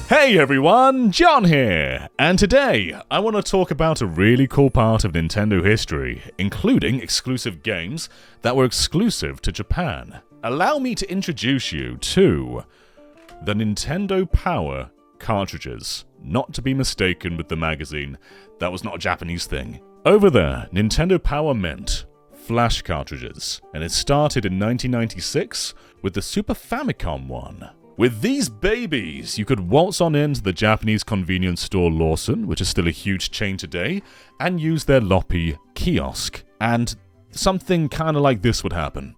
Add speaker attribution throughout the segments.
Speaker 1: Hey everyone, John here, and today I want to talk about a really cool part of Nintendo history, including exclusive games that were exclusive to Japan. Allow me to introduce you to the Nintendo Power Cartridges, not to be mistaken with the magazine. That was not a Japanese thing. Over there, Nintendo Power meant flash cartridges, and it started in 1996 with the Super Famicom one. With these babies, you could waltz on into the Japanese convenience store Lawson, which is still a huge chain today, and use their loppy kiosk. And something kind of like this would happen.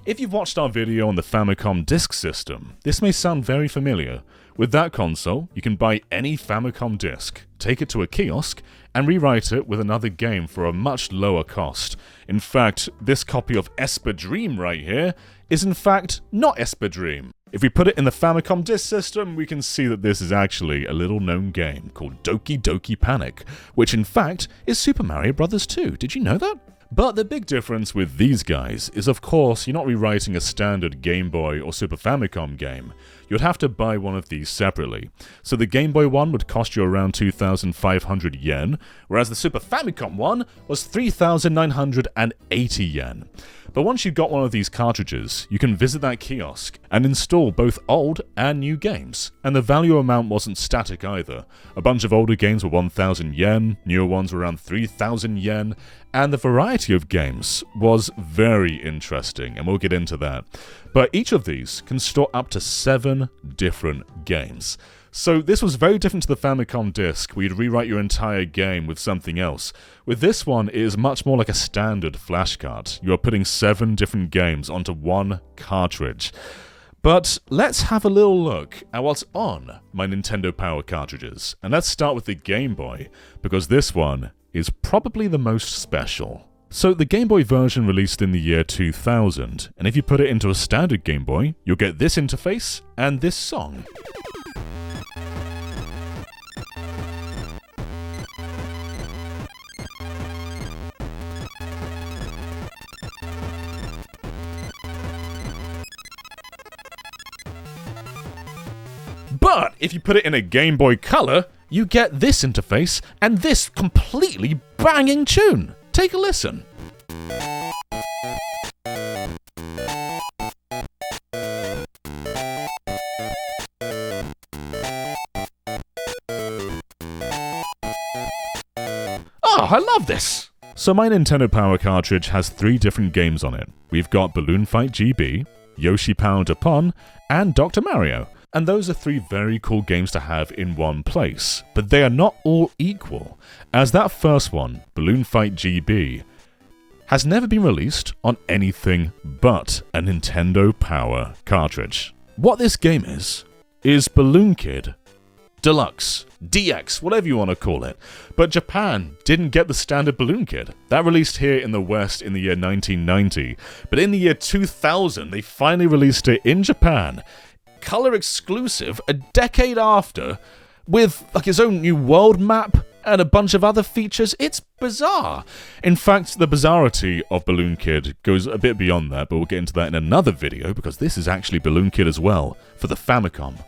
Speaker 1: If you've watched our video on the Famicom disk system, this may sound very familiar. With that console, you can buy any Famicom disk, take it to a kiosk, and rewrite it with another game for a much lower cost. In fact, this copy of Esper Dream right here is in fact not Esper Dream. If we put it in the Famicom disk system, we can see that this is actually a little known game called Doki Doki Panic, which in fact is Super Mario Bros. 2. Did you know that? But the big difference with these guys is, of course, you're not rewriting a standard Game Boy or Super Famicom game. You'd have to buy one of these separately. So the Game Boy one would cost you around 2,500 yen, whereas the Super Famicom one was 3,980 yen. But once you've got one of these cartridges, you can visit that kiosk and install both old and new games. And the value amount wasn't static either. A bunch of older games were 1,000 yen, newer ones were around 3,000 yen, and the variety of games was very interesting, and we'll get into that. But each of these can store up to 7 different games. So this was very different to the Famicom disc, where you'd rewrite your entire game with something else. With this one, it is much more like a standard flashcard. You are putting 7 different games onto one cartridge. But let's have a little look at what's on my Nintendo Power cartridges. And let's start with the Game Boy, because this one is probably the most special. So the Game Boy version released in the year 2000, and if you put it into a standard Game Boy, you'll get this interface and this song. But if you put it in a Game Boy Color, you get this interface and this completely banging tune. Take a listen. Oh, I love this! So my Nintendo Power cartridge has 3 different games on it. We've got Balloon Fight GB, Yoshi Pound Upon, and Dr. Mario. And those are 3 very cool games to have in one place. But they are not all equal, as that first one, Balloon Fight GB, has never been released on anything but a Nintendo Power cartridge. What this game is Balloon Kid Deluxe, DX, whatever you want to call it. But Japan didn't get the standard Balloon Kid. That released here in the West in the year 1990. But in the year 2000, they finally released it in Japan, color exclusive, a decade after, with like its own new world map and a bunch of other features. It's bizarre. In fact, the bizarrity of Balloon Kid goes a bit beyond that, but we'll get into that in another video, because this is actually Balloon Kid as well, for the Famicom.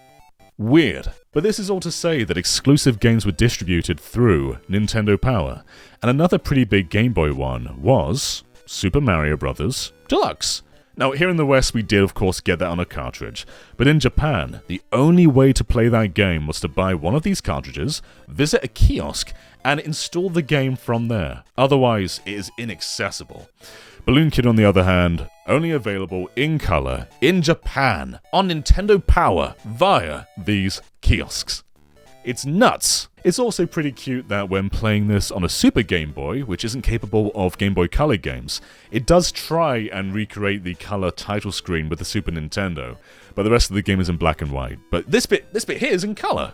Speaker 1: Weird. But this is all to say that exclusive games were distributed through Nintendo Power, and another pretty big Game Boy one was Super Mario Bros. Deluxe. Now, here in the West, we did, of course, get that on a cartridge, but in Japan, the only way to play that game was to buy one of these cartridges, visit a kiosk, and install the game from there. Otherwise, it is inaccessible. Balloon Kid, on the other hand, only available in color in Japan on Nintendo Power via these kiosks. It's nuts! It's also pretty cute that when playing this on a Super Game Boy, which isn't capable of Game Boy Color games, it does try and recreate the color title screen with the Super Nintendo, but the rest of the game is in black and white. But this bit here is in color.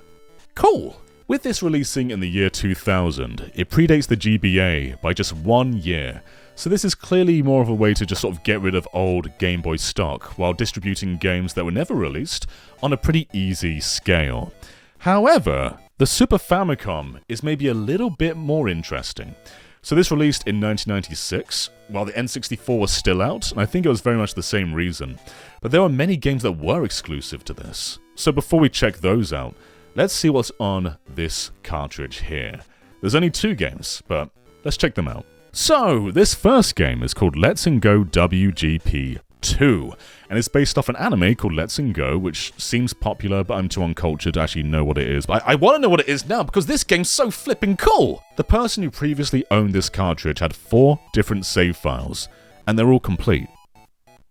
Speaker 1: Cool! With this releasing in the year 2000, it predates the GBA by just 1 year, So this is clearly more of a way to just sort of get rid of old Game Boy stock while distributing games that were never released on a pretty easy scale. However, the Super Famicom is maybe a little bit more interesting. So this released in 1996, while the N64 was still out, and I think it was very much the same reason. But there were many games that were exclusive to this. So before we check those out, let's see what's on this cartridge here. There's only 2 games, but let's check them out. So, this first game is called Let's Go WGP 2, and it's based off an anime called Let's Go, which seems popular, but I'm too uncultured to actually know what it is. But I want to know what it is now, because this game's so flipping cool! The person who previously owned this cartridge had 4 different save files, and they're all complete.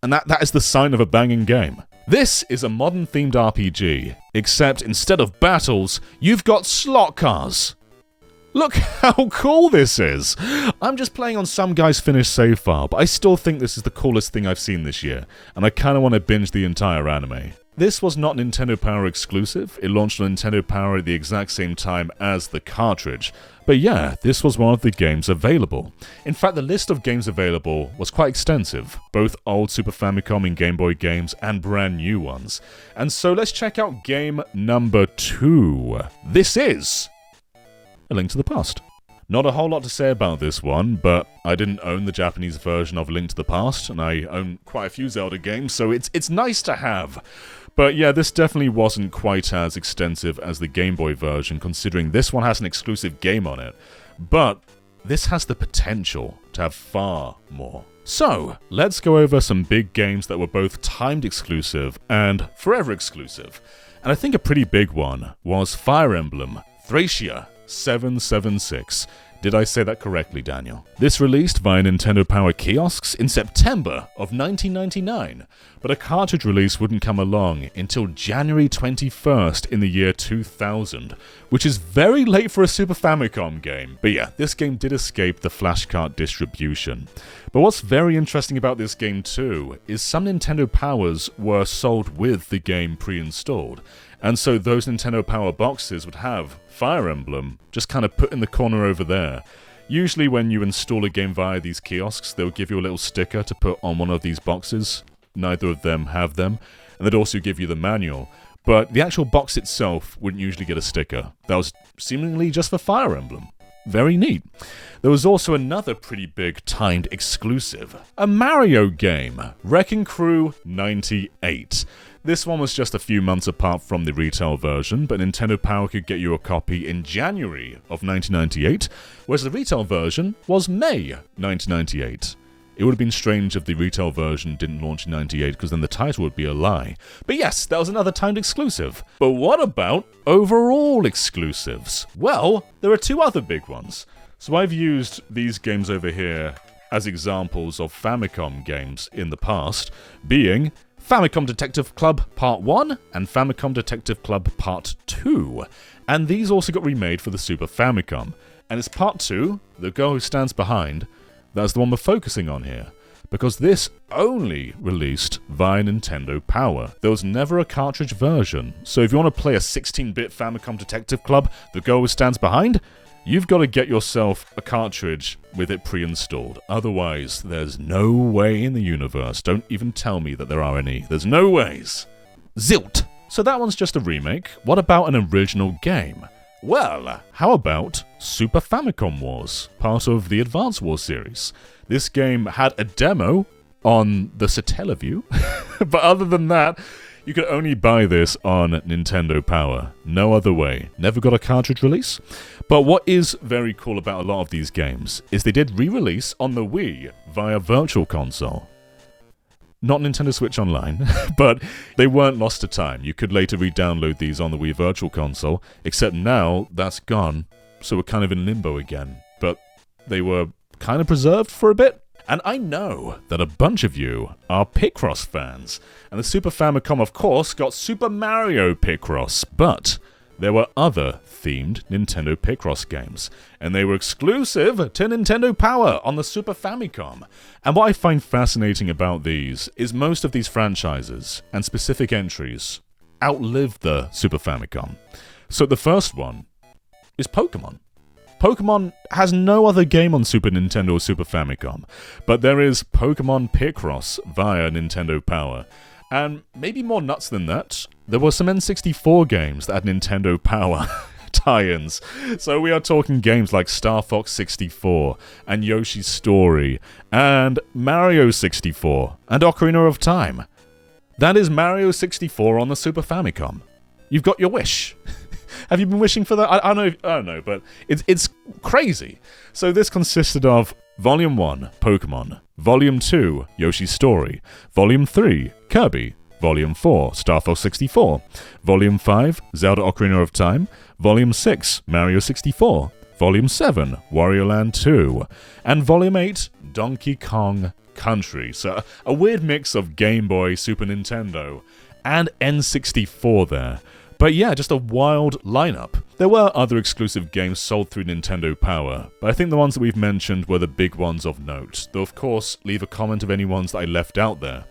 Speaker 1: And that is the sign of a banging game. This is a modern-themed RPG, except instead of battles, you've got slot cars. Look how cool this is! I'm just playing on some guy's finished save file, but I still think this is the coolest thing I've seen this year, and I kinda want to binge the entire anime. This was not Nintendo Power exclusive, it launched on Nintendo Power at the exact same time as the cartridge, but yeah, this was one of the games available. In fact, the list of games available was quite extensive, both old Super Famicom and Game Boy games and brand new ones. And so let's check out game number 2. This is A Link to the Past. Not a whole lot to say about this one, but I didn't own the Japanese version of A Link to the Past, and I own quite a few Zelda games, so it's nice to have. But yeah, this definitely wasn't quite as extensive as the Game Boy version, considering this one has an exclusive game on it. But this has the potential to have far more. So, let's go over some big games that were both timed exclusive and forever exclusive. And I think a pretty big one was Fire Emblem Thracia 776. Did I say that correctly, Daniel? This released via Nintendo Power kiosks in September of 1999, but a cartridge release wouldn't come along until January 21st in the year 2000, which is very late for a Super Famicom game. But yeah, this game did escape the flashcart distribution. But what's very interesting about this game too is some Nintendo Powers were sold with the game pre-installed. And so those Nintendo Power boxes would have Fire Emblem just kind of put in the corner over there. Usually when you install a game via these kiosks, they'll give you a little sticker to put on one of these boxes. Neither of them have them. And they'd also give you the manual. But the actual box itself wouldn't usually get a sticker. That was seemingly just for Fire Emblem. Very neat. There was also another pretty big timed exclusive. A Mario game, Wrecking Crew 98. This one was just a few months apart from the retail version, but Nintendo Power could get you a copy in January of 1998, whereas the retail version was May 1998. It would have been strange if the retail version didn't launch in 98, because then the title would be a lie. But yes, that was another timed exclusive. But what about overall exclusives? Well, there are 2 other big ones. So I've used these games over here as examples of Famicom games in the past, being Famicom Detective Club Part 1 and Famicom Detective Club Part 2. And these also got remade for the Super Famicom. And it's Part 2, The Girl Who Stands Behind, that's the one we're focusing on here, because this only released via Nintendo Power. There was never a cartridge version, so if you want to play a 16-bit Famicom Detective Club, The Girl Who Stands Behind, you've got to get yourself a cartridge with it pre-installed. Otherwise, there's no way in the universe. Don't even tell me that there are any. There's no ways. Zilt! So that one's just a remake. What about an original game? Well, how about Super Famicom Wars, part of the Advance Wars series? This game had a demo on the Satellaview, but other than that, you could only buy this on Nintendo Power. No other way. Never got a cartridge release. But what is very cool about a lot of these games is they did re-release on the Wii via Virtual Console. Not Nintendo Switch Online, but they weren't lost to time. You could later re-download these on the Wii Virtual Console, except now that's gone, so we're kind of in limbo again. But they were kind of preserved for a bit. And I know that a bunch of you are Picross fans, and the Super Famicom, of course, got Super Mario Picross, but there were other themed Nintendo Picross games, and they were exclusive to Nintendo Power on the Super Famicom. And what I find fascinating about these is most of these franchises and specific entries outlived the Super Famicom. So the first one is Pokemon. Pokemon has no other game on Super Nintendo or Super Famicom, but there is Pokemon Picross via Nintendo Power. And maybe more nuts than that, there were some N64 games that had Nintendo Power tie-ins. So we are talking games like Star Fox 64, and Yoshi's Story, and Mario 64, and Ocarina of Time. That is Mario 64 on the Super Famicom. You've got your wish. Have you been wishing for that? I don't know, but it's crazy. So this consisted of Volume 1, Pokemon, Volume 2, Yoshi's Story, Volume 3, Kirby, Volume 4, Star Fox 64, Volume 5, Zelda Ocarina of Time, Volume 6, Mario 64, Volume 7, Wario Land 2, and Volume 8, Donkey Kong Country. So a weird mix of Game Boy, Super Nintendo, and N64 there. But yeah, just a wild lineup. There were other exclusive games sold through Nintendo Power, but I think the ones that we've mentioned were the big ones of note. Though of course, leave a comment of any ones that I left out there.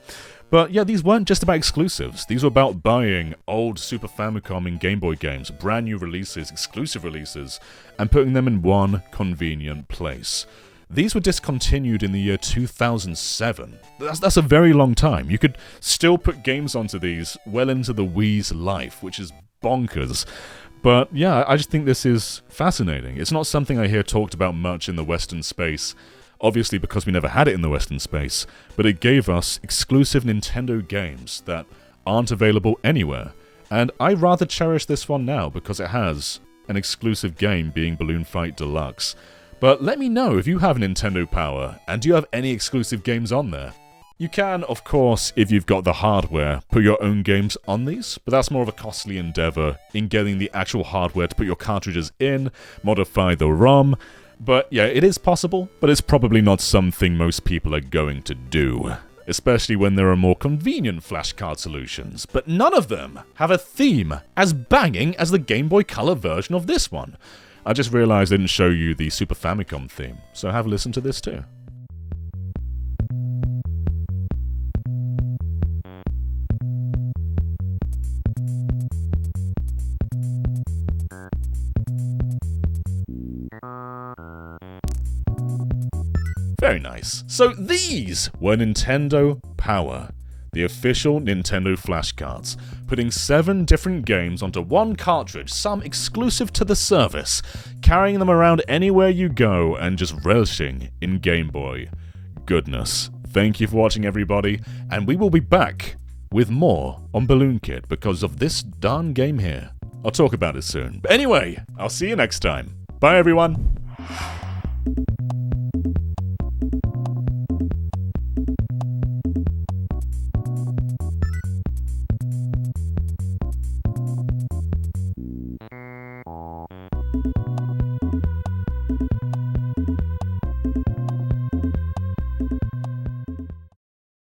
Speaker 1: But yeah, these weren't just about exclusives. These were about buying old Super Famicom and Game Boy games, brand new releases, exclusive releases, and putting them in one convenient place. These were discontinued in the year 2007. That's a very long time. You could still put games onto these well into the Wii's life, which is bonkers. But yeah, I just think this is fascinating. It's not something I hear talked about much in the Western space, obviously because we never had it in the Western space, but it gave us exclusive Nintendo games that aren't available anywhere. And I rather cherish this one now because it has an exclusive game being Balloon Fight Deluxe. But let me know if you have Nintendo Power, and do you have any exclusive games on there? You can, of course, if you've got the hardware, put your own games on these, but that's more of a costly endeavor in getting the actual hardware to put your cartridges in, modify the ROM. But yeah, it is possible, but it's probably not something most people are going to do. Especially when there are more convenient flashcard solutions, but none of them have a theme as banging as the Game Boy Color version of this one. I just realized I didn't show you the Super Famicom theme, so have a listen to this too. Very nice. So these were Nintendo Power, the official Nintendo flashcards, putting 7 different games onto one cartridge, some exclusive to the service, carrying them around anywhere you go and just relishing in Game Boy goodness. Thank you for watching, everybody, and we will be back with more on Balloon Kid because of this darn game here. I'll talk about it soon. But anyway, I'll see you next time. Bye, everyone.